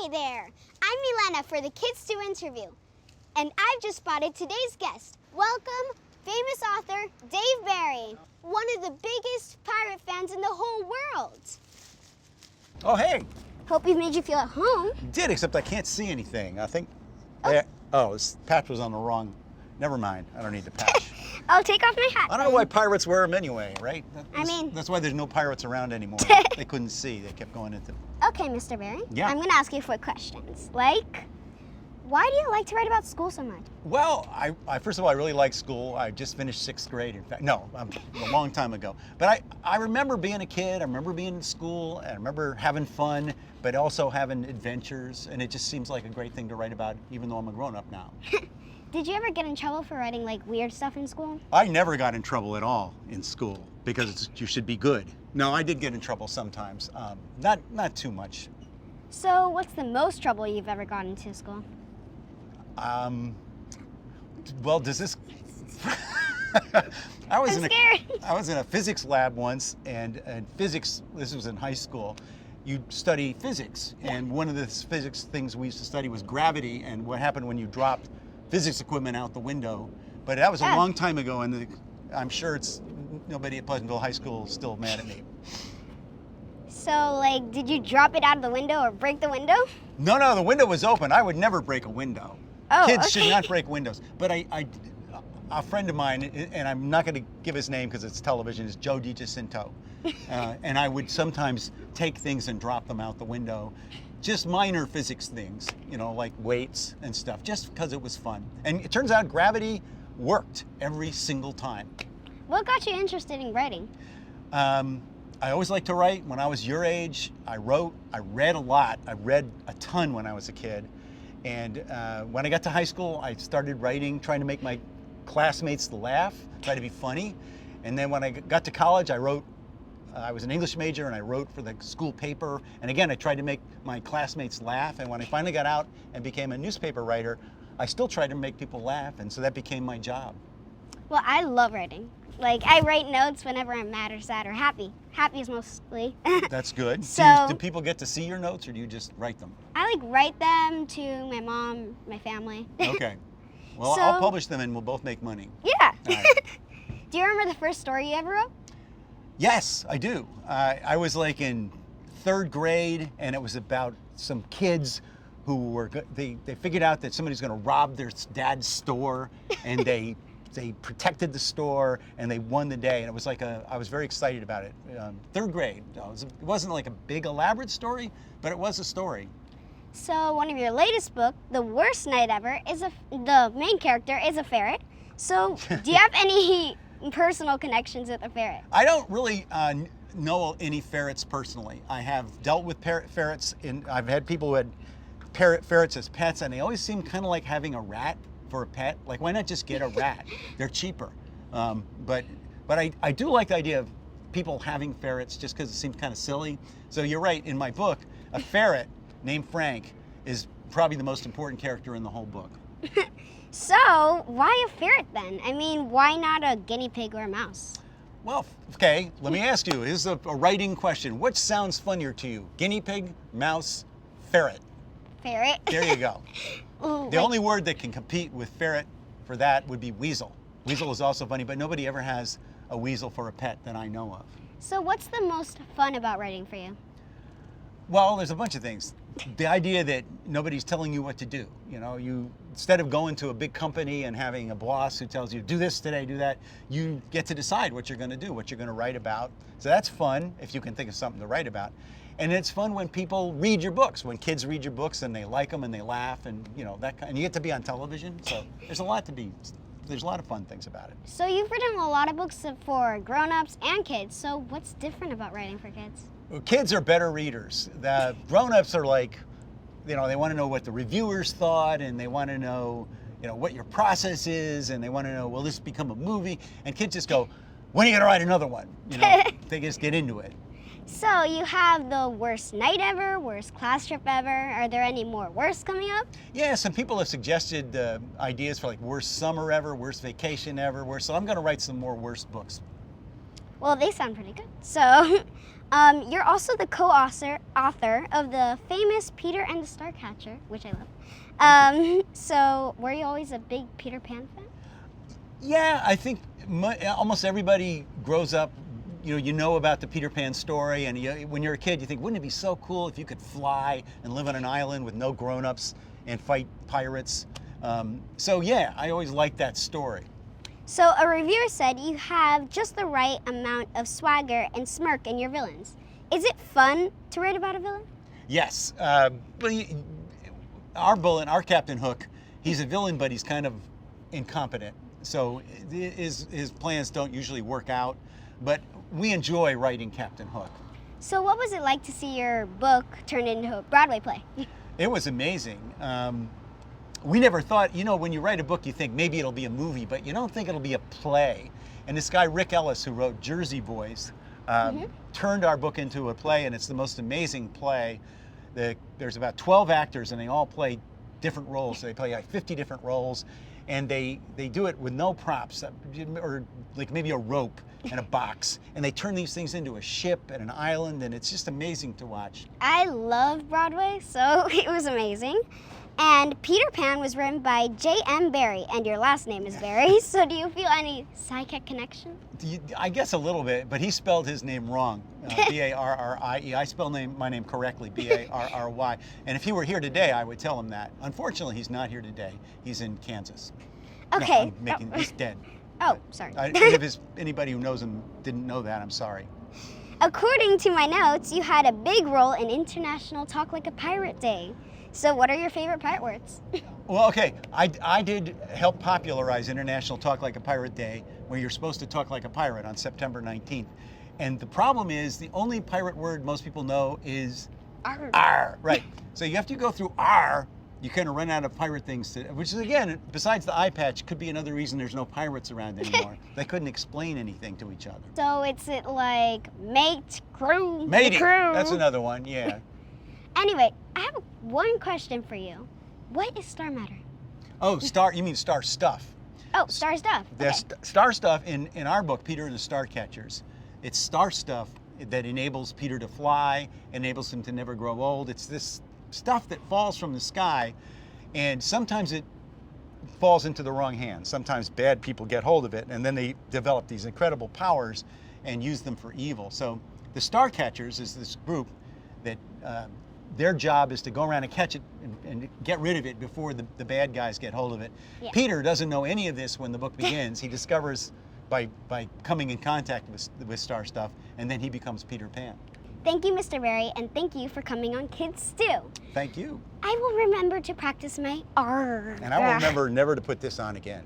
Hi there! I'm Milena for the Kids Do interview, and I've just spotted today's guest. Welcome, famous author Dave Barry, one of the biggest pirate fans in the whole world. Oh, hey. Hope we've made you feel at home. Did, except I can't see anything. I think. This patch was on the wrong. Never mind. I don't need the patch. I'll take off my hat. I don't know why pirates wear them anyway, right? That's why there's no pirates around anymore. They couldn't see. They kept going into. Okay, Mr. Barry. Yeah. I'm going to ask you 4 questions. Like, why do you like to write about school so much? Well, I first of all, I really like school. I just finished 6th grade. In fact, no, a long time ago. But I remember being a kid. I remember being in school. And I remember having fun, but also having adventures. And it just seems like a great thing to write about, even though I'm a grown-up now. Did you ever get in trouble for writing like weird stuff in school? I never got in trouble at all in school because you should be good. No, I did get in trouble sometimes. Not too much. So what's the most trouble you've ever gotten into school? Well, does this? I was in a physics lab once, and physics. This was in high school. You study physics, and one of the physics things we used to study was gravity and what happened when you dropped physics equipment out the window. But that was a long time ago, and I'm sure nobody at Pleasantville High School is still mad at me. So, like, did you drop it out of the window or break the window? No, the window was open. I would never break a window. Oh, Kids okay. should not break windows. But a friend of mine, and I'm not going to give his name because it's television, is Joe DiGiacinto. And I would sometimes take things and drop them out the window. Just minor physics things, like weights and stuff, just because it was fun. And it turns out gravity worked every single time. What got you interested in writing? I always liked to write. When I was your age, I wrote. I read a lot. I read a ton when I was a kid. And when I got to high school, I started writing, trying to make my classmates laugh, try to be funny. And then when I got to college, I wrote. I was an English major, and I wrote for the school paper. And again, I tried to make my classmates laugh. And when I finally got out and became a newspaper writer, I still tried to make people laugh. And so that became my job. Well, I love writing. Like, I write notes whenever I'm mad or sad or happy. Happy is mostly. That's good. So, do people get to see your notes, or do you just write them? I write them to my mom, my family. Okay. Well, So- I'll publish them, and we'll both make money. Yeah. All right. Do you remember the first story you ever wrote? Yes, I do. I was like in 3rd grade, and it was about some kids who were they figured out that somebody's going to rob their dad's store, and they protected the store, and they won the day. And it was like I was very excited about it. 3rd grade. It wasn't like a big elaborate story, but it was a story. So one of your latest book, The Worst Night Ever, the main character is a ferret. So do you have any personal connections with a ferret? I don't really know any ferrets personally. I have dealt with ferrets, I've had people who had ferrets as pets, and they always seem kind of like having a rat for a pet. Like, why not just get a rat? They're cheaper. But I do like the idea of people having ferrets just because it seems kind of silly. So you're right, in my book, a ferret named Frank is probably the most important character in the whole book. So why a ferret then? I mean, why not a guinea pig or a mouse? Well, okay, let me ask you. Here's a writing question. Which sounds funnier to you? Guinea pig, mouse, ferret? Ferret. There you go. Ooh, The only word that can compete with ferret for that would be weasel. Weasel is also funny, but nobody ever has a weasel for a pet that I know of. So what's the most fun about writing for you? Well, there's a bunch of things. The idea that nobody's telling you what to do. You instead of going to a big company and having a boss who tells you, do this today, do that, you get to decide what you're going to do, what you're going to write about. So that's fun if you can think of something to write about. And it's fun when people read your books, when kids read your books and they like them and they laugh, and that kind. And you get to be on television, so there's a lot of fun things about it. So you've written a lot of books for grown-ups and kids. So what's different about writing for kids? Well, kids are better readers. The grown-ups are like, they want to know what the reviewers thought, and they want to know, what your process is, and they want to know, will this become a movie? And kids just go, when are you going to write another one? They just get into it. So you have The Worst Night Ever, Worst Class Trip Ever. Are there any more worst coming up? Yeah, some people have suggested ideas for like worst summer ever, worst vacation ever, so I'm going to write some more worst books. Well, they sound pretty good. So You're also the co-author of the famous Peter and the Starcatcher, which I love. So were you always a big Peter Pan fan? Yeah, I think almost everybody grows up, you know about the Peter Pan story, and when you're a kid, you think, wouldn't it be so cool if you could fly and live on an island with no grown-ups and fight pirates? So yeah, I always liked that story. So a reviewer said you have just the right amount of swagger and smirk in your villains. Is it fun to write about a villain? Yes, but our villain, our Captain Hook, he's a villain, but he's kind of incompetent. So his plans don't usually work out, but we enjoy writing Captain Hook. So what was it like to see your book turned into a Broadway play? It was amazing. We never thought, when you write a book, you think maybe it'll be a movie, but you don't think it'll be a play. And this guy, Rick Ellis, who wrote Jersey Boys, turned our book into a play, and it's the most amazing play. There's about 12 actors, and they all play different roles. They play like 50 different roles, and they do it with no props, or like maybe a rope and a box, and they turn these things into a ship and an island, and it's just amazing to watch. I love Broadway, so it was amazing. And Peter Pan was written by J.M. Barrie, and your last name is Barrie, so do you feel any psychic connection? I guess a little bit, but he spelled his name wrong, B-A-R-R-I-E. I spell my name correctly, B-A-R-R-Y. And if he were here today, I would tell him that. Unfortunately, he's not here today. He's in Kansas. Okay. No, he's dead. Oh, sorry. Anybody who knows him didn't know that. I'm sorry. According to my notes, you had a big role in International Talk Like a Pirate Day. So what are your favorite pirate words? Well, okay, I did help popularize International Talk Like a Pirate Day, where you're supposed to talk like a pirate on September 19th. And the problem is, the only pirate word most people know is Arr. R. Right. So you have to go through R. You kind of run out of pirate things, which is, again, besides the eye patch, could be another reason there's no pirates around anymore. They couldn't explain anything to each other. So it's like mate, crew, Matey. crew. That's another one, yeah. Anyway, I have one question for you. What is Star Matter? Oh, you mean Star Stuff. Oh, Star Stuff. Okay. Star Stuff, in our book, Peter and the Starcatchers, it's Star Stuff that enables Peter to fly, enables him to never grow old. It's this stuff that falls from the sky, and sometimes it falls into the wrong hands. Sometimes bad people get hold of it, and then they develop these incredible powers and use them for evil. So the Starcatchers is this group that their job is to go around and catch it and get rid of it before the bad guys get hold of it. Yeah. Peter doesn't know any of this when the book begins. He discovers by coming in contact with Star Stuff, and then he becomes Peter Pan. Thank you, Mr. Barrie, and thank you for coming on Kids Stew. Thank you. I will remember to practice my R. And I will remember never to put this on again.